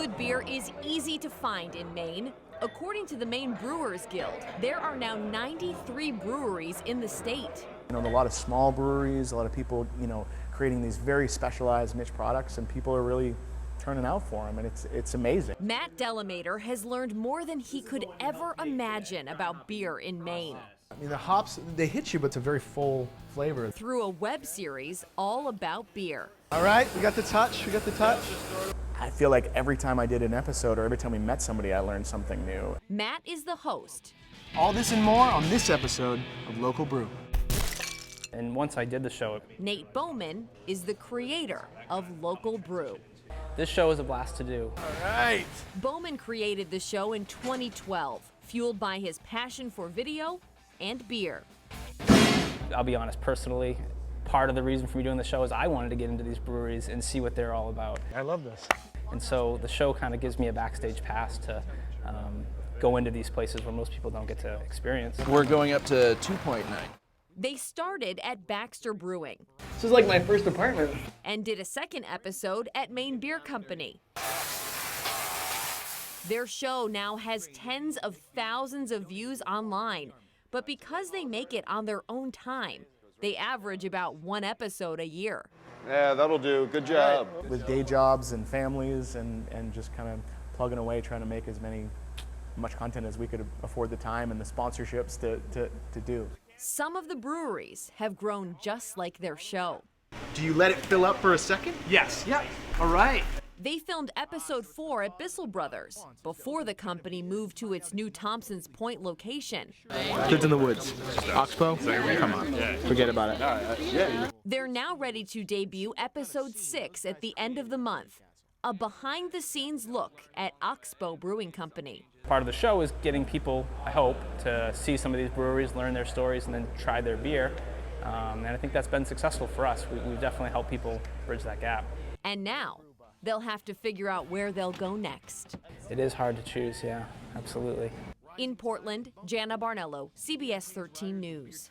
Good beer is easy to find in Maine. According to the Maine Brewers Guild, there are now 93 breweries in the state. A lot of small breweries, a lot of people, creating these very specialized niche products, and people are really turning out for them, and it's amazing. Matt Delamater has learned more than he could ever imagine about beer in Maine. The hops, they hit you, but it's a very full flavor. Through a web series all about beer. All right, we got the touch, I feel like every time I did an episode or every time we met somebody, I learned something new. Matt is the host. All this and more on this episode of Local Brew. And once I did the show, Nate Bowman is the creator of Local Brew. this show is a blast to do. All right. Bowman created the show in 2012, fueled by his passion for video and beer. I'll be honest, personally, part of the reason for me doing the show is I wanted to get into these breweries and see what they're all about. I love this. And so the show kind of gives me a backstage pass to go into these places where most people don't get to experience. We're going up to 2.9. They started at Baxter Brewing This is like my first apartment. and did a second episode at Maine Beer Company. Their show now has tens of thousands of views online, but because they make it on their own time, they average about one episode a year. Yeah, that'll do. Good job. With day jobs and families and just kind of plugging away, trying to make as much content as we could afford the time and the sponsorships to do. Some of the breweries have grown just like their show. Do you let it fill up for a second? Yes. Yeah. All right. They filmed episode 4 at Bissell Brothers before the company moved to its new Thompson's Point location. Kids in the Woods. Oxbow? Come on. Forget about it. They're now ready to debut episode 6 at the end of the month. A behind-the-scenes look at Oxbow Brewing Company. Part of the show is getting people, I hope, to see some of these breweries, learn their stories, and then try their beer. And I think that's been successful for us. We've definitely helped people bridge that gap. And now, they'll have to figure out where they'll go next. It is hard to choose, yeah, absolutely. In Portland, Jana Barnello, CBS 13 News.